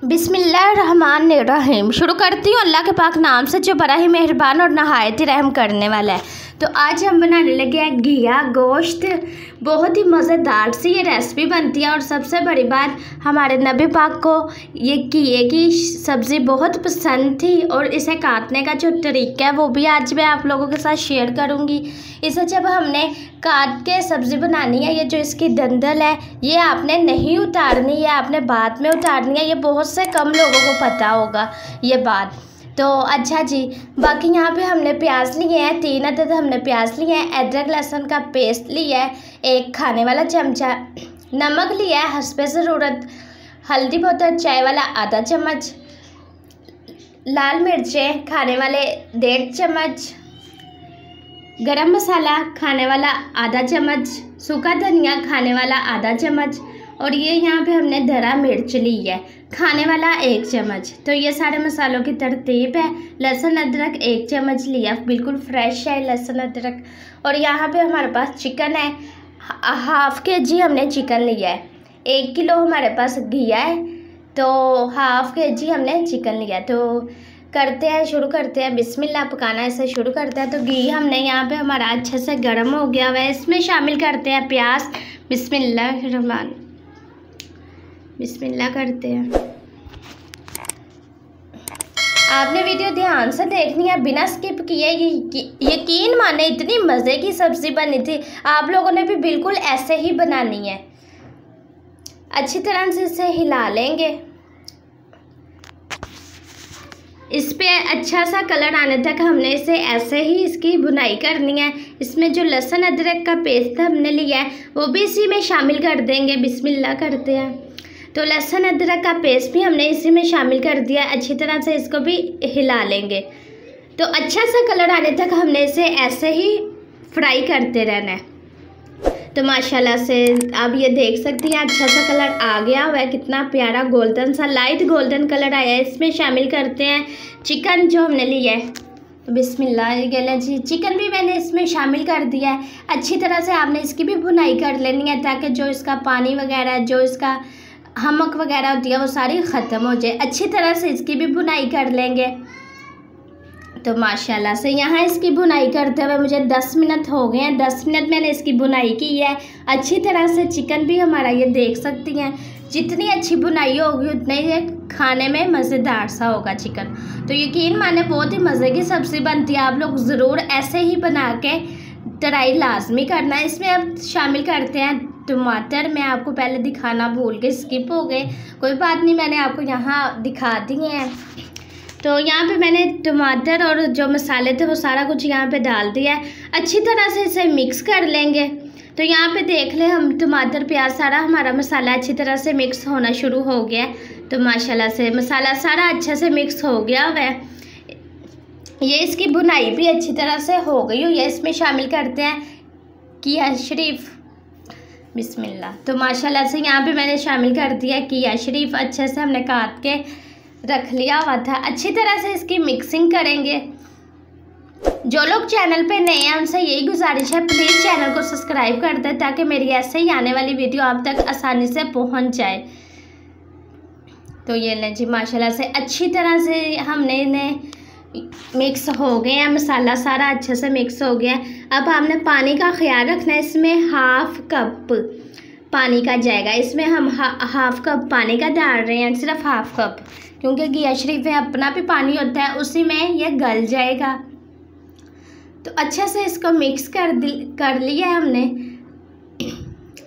बिस्मिल्लाहिर्रहमानिर्रहीम। शुरू करती हूँ अल्लाह के पाक नाम से जो बड़ा ही मेहरबान और नहायत ही रहम करने वाला है। तो आज हम बनाने लगे हैं घिया गोश्त। बहुत ही मज़ेदार सी ये रेसिपी बनती है और सबसे बड़ी बात हमारे नबी पाक को ये घिये की सब्ज़ी बहुत पसंद थी और इसे काटने का जो तरीका है वो भी आज मैं आप लोगों के साथ शेयर करूँगी। इसे जब हमने काट के सब्ज़ी बनानी है, ये जो इसकी डंडल है ये आपने नहीं उतारनी है, आपने बाद में उतारनी है। ये बहुत से कम लोगों को पता होगा ये बात। तो अच्छा जी, बाकी यहाँ पे हमने प्याज लिए हैं, 3 अदद हमने प्याज लिए हैं, अदरक लहसुन का पेस्ट लिया है, 1 खाने वाला चमचा, नमक लिया है हस्बे ज़रूरत, हल्दी पाउडर चाय वाला आधा चम्मच, लाल मिर्चें खाने वाले 1.5 चम्मच, गरम मसाला खाने वाला आधा चम्मच, सूखा धनिया खाने वाला आधा चम्मच और ये यहाँ पे हमने धरा मिर्च ली है खाने वाला 1 चम्मच। तो ये सारे मसालों की तरतीब है। लहसुन अदरक 1 चम्मच लिया, बिल्कुल फ्रेश है लहसुन अदरक। और यहाँ पे हमारे पास चिकन है, हाफ़ kg हमने चिकन लिया है। 1 किलो हमारे पास घिया है तो हाफ़ kg हमने चिकन लिया। तो करते हैं, शुरू करते हैं, बिस्मिल्लाह पकाना ऐसे शुरू करते हैं। तो घी हमने यहाँ पे हमारा अच्छे से गर्म हो गया हुआ है, इसमें शामिल करते हैं प्याज। बिस्मिल्लाह करते हैं। आपने वीडियो ध्यान से देखनी है, बिना स्किप किए। यकीन माने इतनी मज़े की सब्ज़ी बनी थी, आप लोगों ने भी बिल्कुल ऐसे ही बनानी है। अच्छी तरह से इसे हिला लेंगे, इस पे अच्छा सा कलर आने तक हमने इसे ऐसे ही इसकी बुनाई करनी है। इसमें जो लहसुन अदरक का पेस्ट हमने लिया है वो भी इसी में शामिल कर देंगे। बिस्मिल्लाह करते हैं। तो लहसुन अदरक का पेस्ट भी हमने इसी में शामिल कर दिया। अच्छी तरह से इसको भी हिला लेंगे। तो अच्छा सा कलर आने तक हमने इसे ऐसे ही फ्राई करते रहना है। तो माशाल्लाह से आप ये देख सकती हैं अच्छा सा कलर आ गया हुआ है, कितना प्यारा गोल्डन सा लाइट गोल्डन कलर आया है। इसमें शामिल करते हैं चिकन जो हमने लिया है। तो बिस्मिल्लाह जी, चिकन भी मैंने इसमें शामिल कर दिया है। अच्छी तरह से आपने इसकी भी भुनाई कर लेनी है ताकि जो इसका पानी वगैरह, जो इसका हमक वगैरह होती है वो सारी ख़त्म हो जाए। अच्छी तरह से इसकी भी भुनाई कर लेंगे। तो माशाल्लाह से यहाँ इसकी बुनाई करते हुए मुझे 10 मिनट हो गए हैं। 10 मिनट मैंने इसकी बुनाई की है अच्छी तरह से। चिकन भी हमारा ये देख सकती हैं, जितनी अच्छी बुनाई होगी उतना ही ये खाने में मज़ेदार सा होगा चिकन। तो यकीन माने बहुत ही मज़े की सब्ज़ी बनती है। आप लोग ज़रूर ऐसे ही बना के ट्राई लाजमी करना है। इसमें अब शामिल करते हैं टमाटर। मैं आपको पहले दिखाना भूल के स्किप हो गए, कोई बात नहीं, मैंने आपको यहाँ दिखा दिए हैं। तो यहाँ पे मैंने टमाटर और जो मसाले थे वो सारा कुछ यहाँ पे डाल दिया है। अच्छी तरह से इसे मिक्स कर लेंगे। तो यहाँ पे देख लें, हम टमाटर प्याज सारा हमारा मसाला अच्छी तरह से मिक्स होना शुरू हो गया है। तो माशाल्लाह से मसाला सारा अच्छे से मिक्स हो गया हुआ है। ये इसकी बुनाई भी अच्छी तरह से हो गई हुई है। इसमें शामिल करते हैं किया शरीफ। बिस्मिल्लाह। तो माशाल्लाह से यहाँ पे मैंने शामिल कर दिया किया शरीफ। अच्छे से हमने काट के रख लिया हुआ था। अच्छी तरह से इसकी मिक्सिंग करेंगे। जो लोग चैनल पे नए हैं उनसे यही गुजारिश है, प्लीज़ चैनल को सब्सक्राइब कर दें ताकि मेरी ऐसे ही आने वाली वीडियो आप तक आसानी से पहुंच जाए। तो ये लें जी, माशाल्लाह से अच्छी तरह से हमने इन्हें मिक्स हो गए हैं। मसाला सारा अच्छे से मिक्स हो गया है। अब हमने पानी का ख्याल रखना है। इसमें हाफ़ कप पानी का जाएगा। इसमें हम हाफ़ कप पानी का डाल रहे हैं, सिर्फ हाफ़ कप, क्योंकि घिया शरीफ में अपना भी पानी होता है, उसी में ये गल जाएगा। तो अच्छे से इसको मिक्स कर लिया है हमने।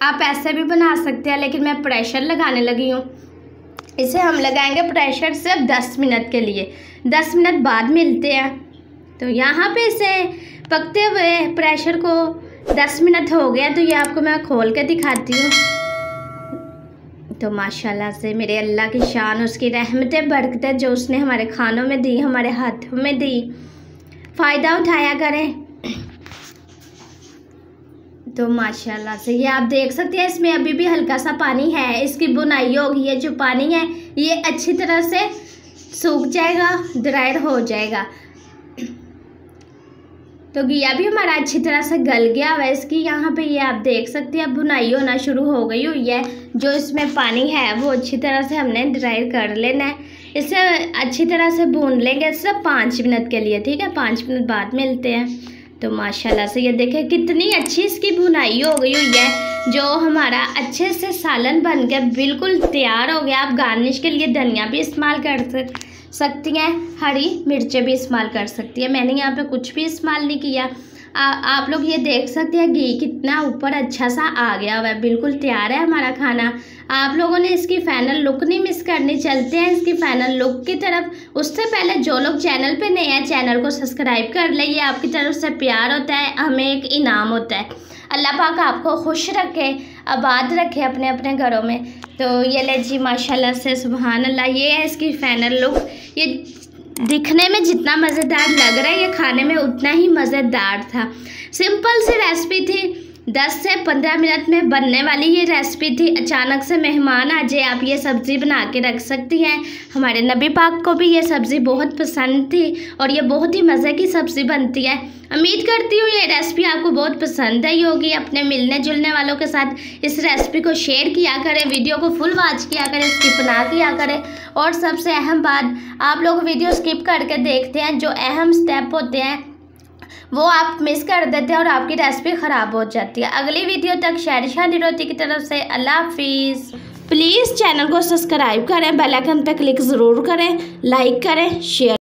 आप ऐसे भी बना सकते हैं, लेकिन मैं प्रेशर लगाने लगी हूँ। इसे हम लगाएंगे प्रेशर सिर्फ 10 मिनट के लिए। 10 मिनट बाद मिलते हैं। तो यहाँ पे इसे पकते हुए प्रेशर को 10 मिनट हो गया। तो ये आपको मैं खोल के दिखाती हूँ। तो माशाल्लाह से मेरे अल्लाह की शान, उसकी रहमतें बरकतें जो उसने हमारे खानों में दी, हमारे हाथों में दी, फ़ायदा उठाया करें। तो माशाल्लाह से ये आप देख सकते हैं, इसमें अभी भी हल्का सा पानी है। इसकी बुनाई होगी, ये जो पानी है ये अच्छी तरह से सूख जाएगा, ड्राइड हो जाएगा। तो घिया भी हमारा अच्छी तरह से गल गया हुआ है। इसकी यहाँ पे ये आप देख सकते हैं अब भुनाई होना शुरू हो गई हुई है। जो इसमें पानी है वो अच्छी तरह से हमने ड्राई कर लेना है। इसे अच्छी तरह से भून लेंगे सिर्फ 5 मिनट के लिए, ठीक है। 5 मिनट बाद मिलते हैं। तो माशाल्लाह से ये देखें कितनी अच्छी इसकी भुनाई हो गई हुई है। जो हमारा अच्छे से सालन बन के बिल्कुल तैयार हो गया। आप गार्निश के लिए धनिया भी इस्तेमाल कर सकती हैं, हरी मिर्चें भी इस्तेमाल कर सकती हैं। मैंने यहाँ पे कुछ भी इस्तेमाल नहीं किया। आप लोग ये देख सकते हैं घी कितना ऊपर अच्छा सा आ गया हुआ है। बिल्कुल तैयार है हमारा खाना। आप लोगों ने इसकी फाइनल लुक नहीं मिस करनी। चलते हैं इसकी फाइनल लुक की तरफ। उससे पहले जो लोग चैनल पे नए हैं चैनल को सब्सक्राइब कर ले। ये आपकी तरफ से प्यार होता है, हमें एक इनाम होता है। अल्लाह पाक आपको खुश रखे, आबाद रखे अपने अपने घरों में। तो ये ले जी माशाल्लाह से सुभान अल्लाह, ये है इसकी फाइनल लुक। ये दिखने में जितना मज़ेदार लग रहा है ये खाने में उतना ही मज़ेदार था। सिंपल सी रेसिपी थी, 10 से 15 मिनट में बनने वाली ये रेसिपी थी। अचानक से मेहमान आ जाए आप ये सब्ज़ी बना के रख सकती हैं। हमारे नबी पाक को भी ये सब्ज़ी बहुत पसंद थी और ये बहुत ही मज़े की सब्ज़ी बनती है। उम्मीद करती हूँ ये रेसिपी आपको बहुत पसंद आई होगी। अपने मिलने जुलने वालों के साथ इस रेसिपी को शेयर किया करें, वीडियो को फुल वॉच किया करें, स्किप ना किया करें। और सबसे अहम बात, आप लोग वीडियो स्किप करके देखते हैं, जो अहम स्टेप होते हैं वो आप मिस कर देते हैं और आपकी रेसिपी ख़राब हो जाती है। अगली वीडियो तक शहरिशाह निरोती की तरफ से अल्लाह हाफिज़। प्लीज़ चैनल को सब्सक्राइब करें, बेल आइकन पर क्लिक ज़रूर करें, लाइक करें, शेयर